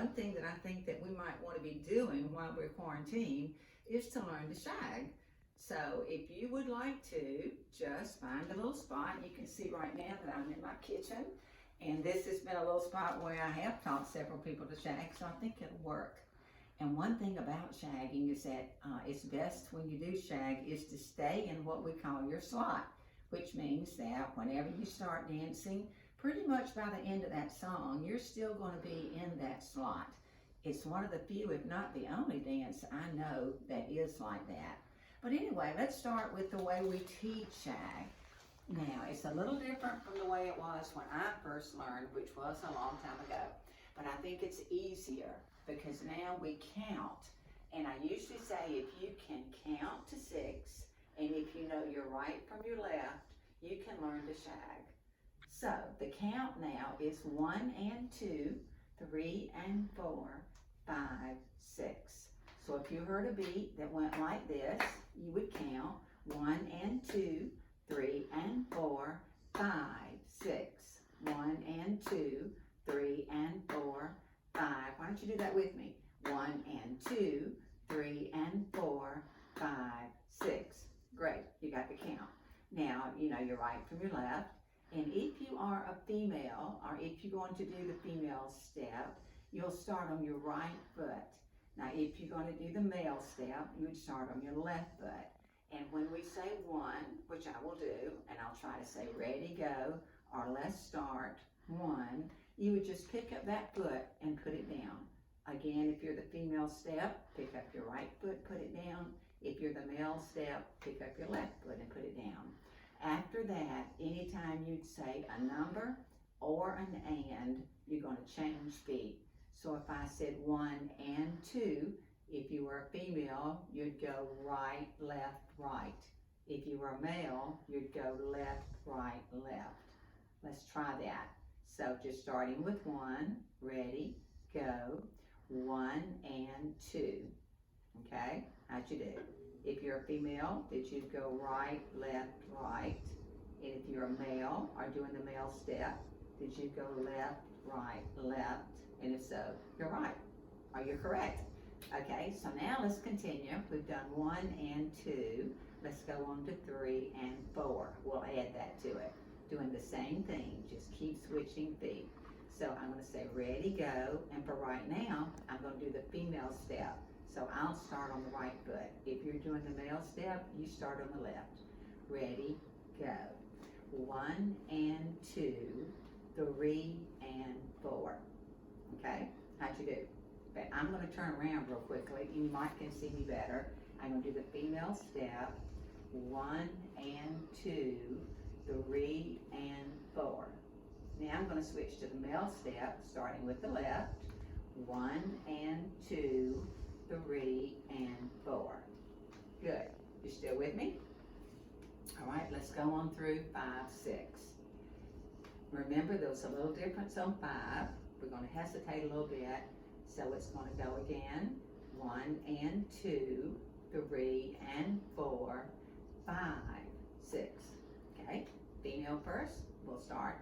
one thing that I think that we might want to be doing while we're quarantined is to learn to shag. So if you would like to, just find a little spot. You can see right now that I'm in my kitchen, and this has been a little spot where I have taught several people to shag, so I think it'll work. And one thing about shagging is that it's best when you do shag is to stay in what we call your slot, which means that whenever you start dancing, pretty much by the end of that song, you're still going to be in that slot. It's one of the few, if not the only dance I know that is like that. But anyway, let's start with the way we teach shag. Now, it's a little different from the way it was when I first learned, which was a long time ago. But I think it's easier because now we count. And I usually say if you can count to 6, and if you know your right from your left, you can learn to shag. So the count now is 1 and 2, 3 and 4, 5, 6. So if you heard a beat that went like this, you would count 1 and 2, 3 and 4, 5, 6. 1 and 2, 3 and 4, 5. Why don't you do that with me? 1 and 2, 3 and 4, 5, 6. Great, you got the count. Now, you know your right from your left. And if you are a female, or if you're going to do the female step, you'll start on your right foot. Now, if you're going to do the male step, you would start on your left foot. And when we say 1, which I will do, and I'll try to say ready, go, or let's start 1, you would just pick up that foot and put it down. Again, if you're the female step, pick up your right foot, put it down. If you're the male step, pick up your left foot and put it down. After that, anytime you'd say a number or an and, you're going to change feet. So if I said 1 and 2, if you were a female, you'd go right, left, right. If you were a male, you'd go left, right, left. Let's try that. So just starting with 1, ready, go, 1 and 2. Okay, how'd you do? If you're a female, did you go right, left, right? And if you're a male, or doing the male step, did you go left, right, left? And if so, you're right, or you're correct. Okay, so now let's continue. We've done 1 and 2. Let's go on to 3 and 4. We'll add that to it. Doing the same thing, just keep switching feet. So I'm going to say ready, go, and for right now, I'm going to do the female step. So I'll start on the right foot. If you're doing the male step, you start on the left. Ready, go. 1 and 2, 3 and 4. Okay, how'd you do? But I'm going to turn around real quickly. You might can see me better. I'm going to do the female step. 1 and 2, 3 and 4. Now I'm going to switch to the male step, starting with the left. 1 and 2, 3 and 4. Good. You still with me? All right, let's go on through 5, 6. Remember, there was a little difference on 5. We're going to hesitate a little bit. So it's going to go again. 1 and 2, 3 and 4, 5, 6. Okay, female first. We'll start.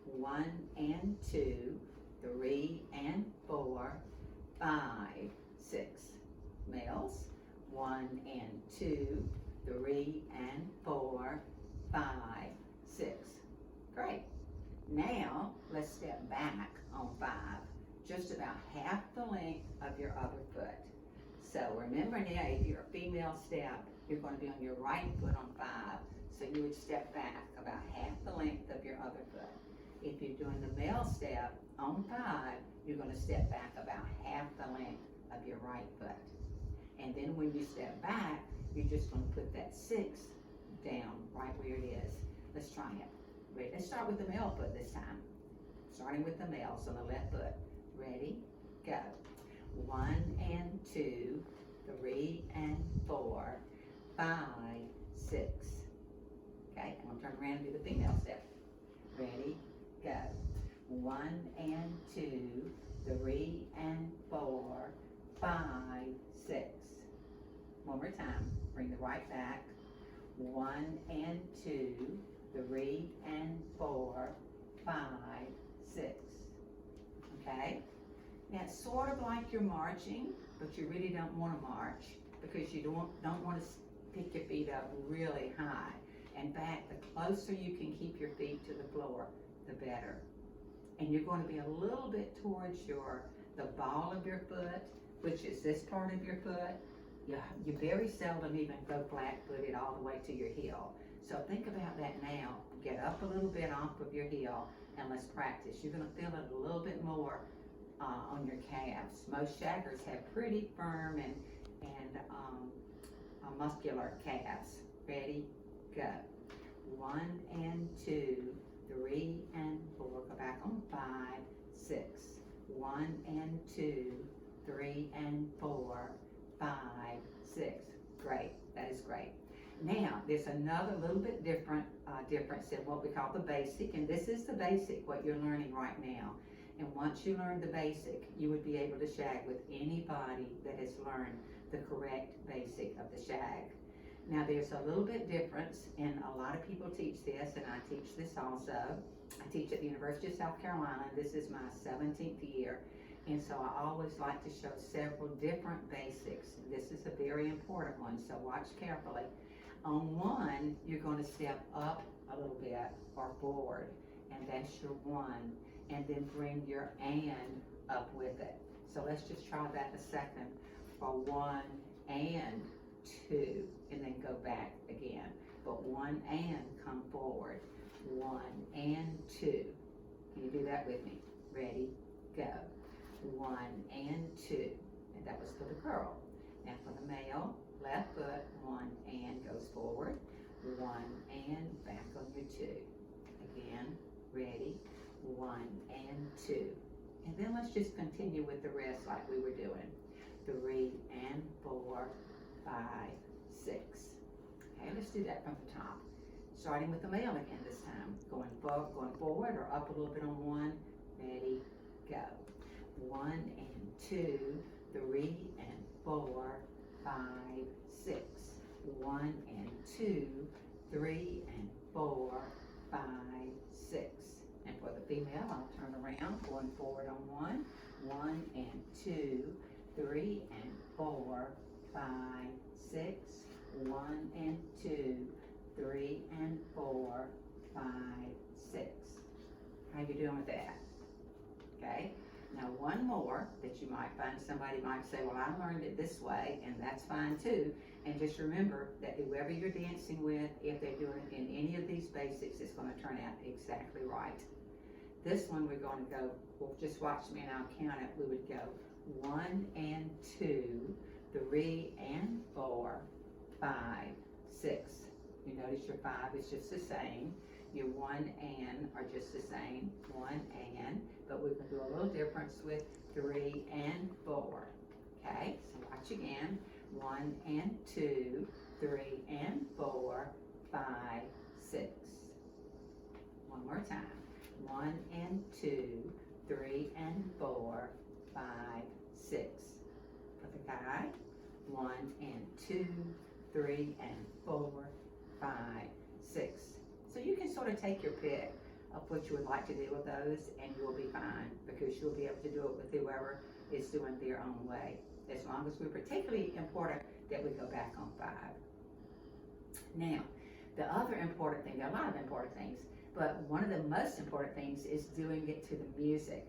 1 and 2, 3 and 4, 5, 6. Males. 1 and 2, 3 and 4, 5, 6. Great. Now let's step back on 5. Just about half the length of your other foot. So remember now, if you're a female step, you're going to be on your right foot on 5. So you would step back about half the length of your other foot. If you're doing the male step on 5, you're going to step back about half the length of your right foot. And then when you step back, you're just going to put that 6 down right where it is. Let's try it. Ready? Let's start with the male foot this time. Starting with the males on the left foot. Ready, go. 1 and 2, 3 and 4, 5, 6. Okay, I'm going to turn around and do the female step. Ready, go. 1 and 2, 3 and 4, 5, 6. One more time. Bring the right back. 1 and 2, 3 and 4, 5, 6. Okay? Now it's sort of like you're marching, but you really don't want to march because you don't want to pick your feet up really high. In fact, the closer you can keep your feet to the floor, the better. And you're going to be a little bit towards the ball of your foot, which is this part of your foot. You very seldom even go flat-footed all the way to your heel. So think about that now. Get up a little bit off of your heel and let's practice. You're going to feel it a little bit more on your calves. Most shaggers have pretty firm and muscular calves. Ready? Go. 1 and 2, 3 and 4. Go back on 5, 6. 1 and 2, 3 and 4, 5, 6. Great. That is great. Now, there's another little bit difference in what we call the basic, and this is the basic, what you're learning right now. And once you learn the basic, you would be able to shag with anybody that has learned the correct basic of the shag. Now, there's a little bit difference, and a lot of people teach this, and I teach this also. I teach at the University of South Carolina. This is my 17th year, and so I always like to show several different basics. This is a very important one, so watch carefully. On one, you're going to step up a little bit or forward, and that's your 1, and then bring your and up with it. So let's just try that a second. For 1 and 2, and then go back again. But 1 and come forward. 1 and 2. Can you do that with me? Ready? Go. 1 and 2. And that was for the girl. Now for the male, left foot, 1 and goes forward. 1 and back on your 2. Again, ready? 1 and 2. And then let's just continue with the rest like we were doing. 3 and 4, 5, 6. Okay, let's do that from the top. Starting with the male again this time. Going forward or up a little bit on 1. Ready, go. 1 and 2, 3 and 4, 5, 6. 1 and 2, 3 and 4, 5, 6. And for the female, I'll turn around, going forward on 1. 1 and 2, 3 and 4, 5, 6. 1 and 2, 3 and 4, 5, 6. How you doing with that? Okay. Now one more that you might find, somebody might say, well, I learned it this way, and that's fine too. And just remember that whoever you're dancing with, if they're doing it in any of these basics, it's going to turn out exactly right. This one we're going to go, well, just watch me and I'll count it. We would go 1 and 2, 3 and 4, 5, 6. You notice your 5 is just the same. Your 1 and are just the same. 1 and, but we can do a little difference with 3 and 4. Okay, so watch again. 1 and 2, 3 and 4, 5, 6. One more time. 1 and 2, 3 and 4, 5, 6. For the guy, 1 and 2, 3 and 4, 5, 6. So you can sort of take your pick of what you would like to do with those, and you'll be fine because you'll be able to do it with whoever is doing their own way. As long as we're particularly important that we go back on 5. Now, the other important thing, there are a lot of important things, but one of the most important things is doing it to the music.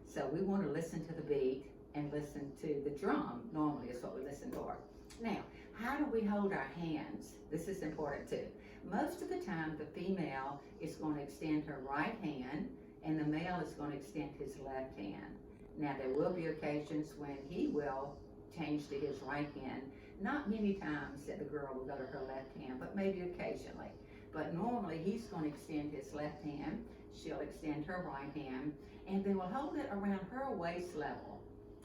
So we want to listen to the beat and listen to the drum, normally is what we listen for. Now, how do we hold our hands? This is important too. Most of the time, the female is going to extend her right hand, and the male is going to extend his left hand. Now, there will be occasions when he will change to his right hand. Not many times that the girl will go to her left hand, but maybe occasionally. But normally, he's going to extend his left hand. She'll extend her right hand, and they will hold it around her waist level.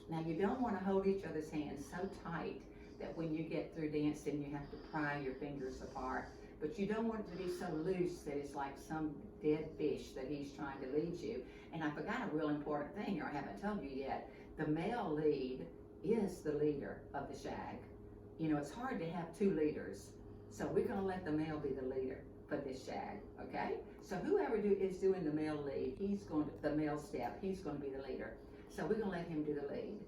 Now, you don't want to hold each other's hands so tight that when you get through dancing, you have to pry your fingers apart. But you don't want it to be so loose that it's like some dead fish that he's trying to lead you. And I forgot a real important thing, or I haven't told you yet. The male lead is the leader of the shag. You know, it's hard to have two leaders. So we're going to let the male be the leader for this shag, okay? So whoever is doing the male lead, the male step, he's going to be the leader. So we're gonna let him do the lead.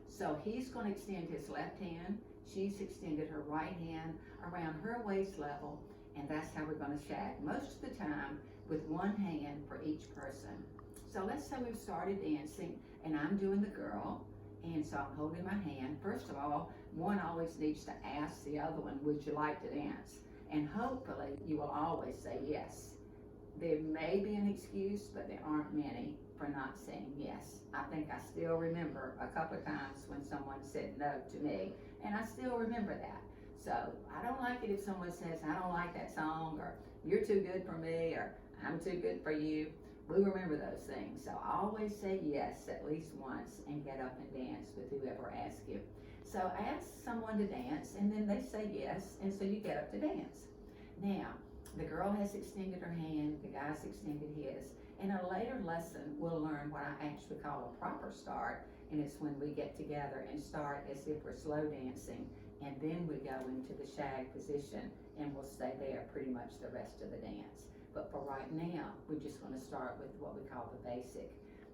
So he's gonna extend his left hand, she's extended her right hand around her waist level, and that's how we're gonna shag. Most of the time with one hand for each person. So let's say we've started dancing and I'm doing the girl, and so I'm holding my hand. First of all, one always needs to ask the other one, would you like to dance? And hopefully you will always say yes. There may be an excuse, but there aren't many for not saying yes. I think I still remember a couple of times when someone said no to me, and I still remember that. So I don't like it if someone says, I don't like that song, or you're too good for me, or I'm too good for you. We remember those things. So always say yes at least once and get up and dance with whoever asks you. So ask someone to dance, and then they say yes, and so you get up to dance. Now, the girl has extended her hand, the guy's extended his. In a later lesson, we'll learn what I actually call a proper start, and it's when we get together and start as if we're slow dancing, and then we go into the shag position, and we'll stay there pretty much the rest of the dance. But for right now, we're just going to start with what we call the basic.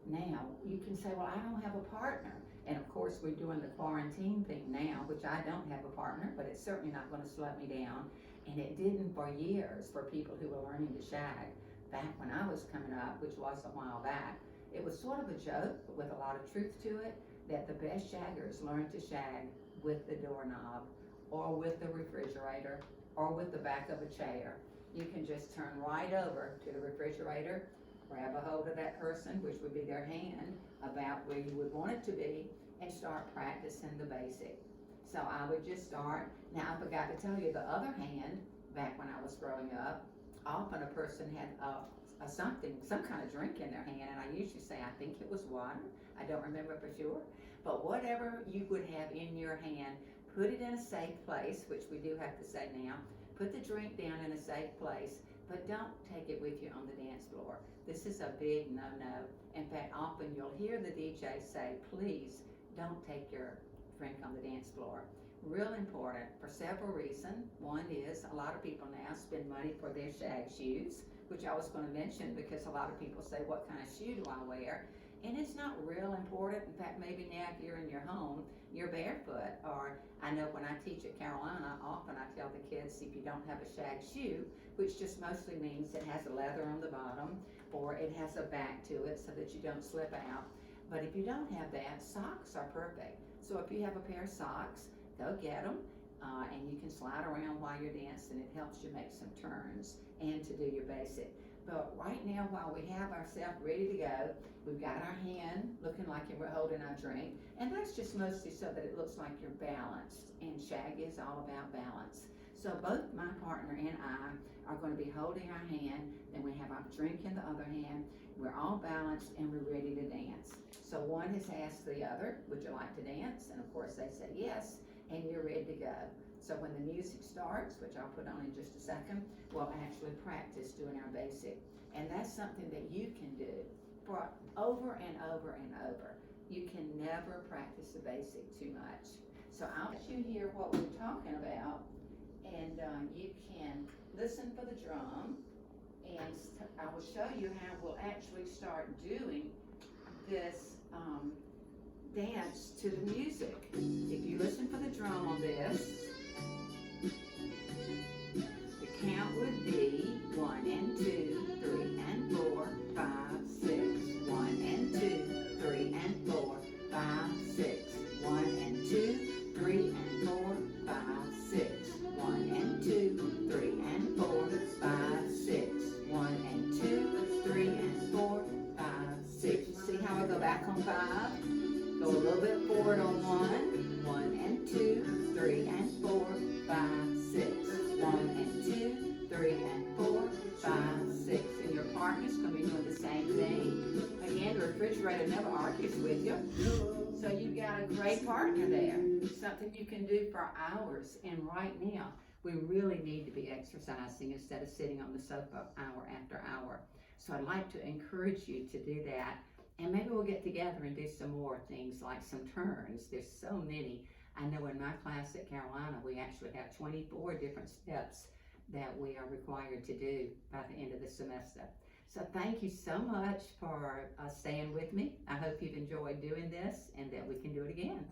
Now, you can say, well, I don't have a partner. And of course, we're doing the quarantine thing now, which I don't have a partner, but it's certainly not going to slow me down. And it didn't for years for people who were learning to shag. Back when I was coming up, which was a while back, it was sort of a joke, but with a lot of truth to it, that the best shaggers learned to shag with the doorknob, or with the refrigerator, or with the back of a chair. You can just turn right over to the refrigerator, grab a hold of that person, which would be their hand, about where you would want it to be, and start practicing the basic. So I would just start. Now, I forgot to tell you, the other hand, back when I was growing up, often a person had some kind of drink in their hand, and I usually say, I think it was water. I don't remember for sure. But whatever you would have in your hand, put it in a safe place, which we do have to say now. Put the drink down in a safe place, but don't take it with you on the dance floor. This is a big no-no. In fact, often you'll hear the DJ say, please don't take your drink on the dance floor. Real important for several reasons. One is a lot of people now spend money for their shag shoes, which I was going to mention because a lot of people say, what kind of shoe do I wear? And it's not real important. In fact, maybe now if you're in your home, you're barefoot. Or I know when I teach at Carolina, often I tell the kids, if you don't have a shag shoe, which just mostly means it has a leather on the bottom, or it has a back to it so that you don't slip out. But if you don't have that, socks are perfect. So if you have a pair of socks, go get them, and you can slide around while you're dancing. It helps you make some turns and to do your basic. But right now, while we have ourselves ready to go, we've got our hand looking like we're holding our drink, and that's just mostly so that it looks like you're balanced, and shag is all about balance. So both my partner and I are going to be holding our hand, then we have our drink in the other hand, we're all balanced, and we're ready to dance. So one has asked the other, would you like to dance? And of course they say yes, and you're ready to go. So when the music starts, which I'll put on in just a second, we'll actually practice doing our basic. And that's something that you can do for over and over and over. You can never practice the basic too much. So I'll let you hear what we're talking about, and you can listen for the drum, and I will show you how we'll actually start doing this dance to the music. If you listen for the drum on this, the count would be 1 and 2, 3 and 4, 5, 6. 1 and 2, 3 and 4, 5, 6. 1 and 2, 3 and 4, 5, 6. 1 and 2, 3 and 4, 5, 6. 1 and 2, 3 and 4, 5, 6. See how I go back on 5? Go a little bit forward on 1. 1 and 2, 3 and 4, 5, 6. 1 and 2, 3 and 4, 5, 6. And your partner's going to be doing the same thing. Again, the refrigerator never argues with you. So you've got a great partner there. Something you can do for hours. And right now, we really need to be exercising instead of sitting on the sofa hour after hour. So I'd like to encourage you to do that. And maybe we'll get together and do some more things like some turns. There's so many. I know in my class at Carolina, we actually have 24 different steps that we are required to do by the end of the semester. So thank you so much for staying with me. I hope you've enjoyed doing this and that we can do it again.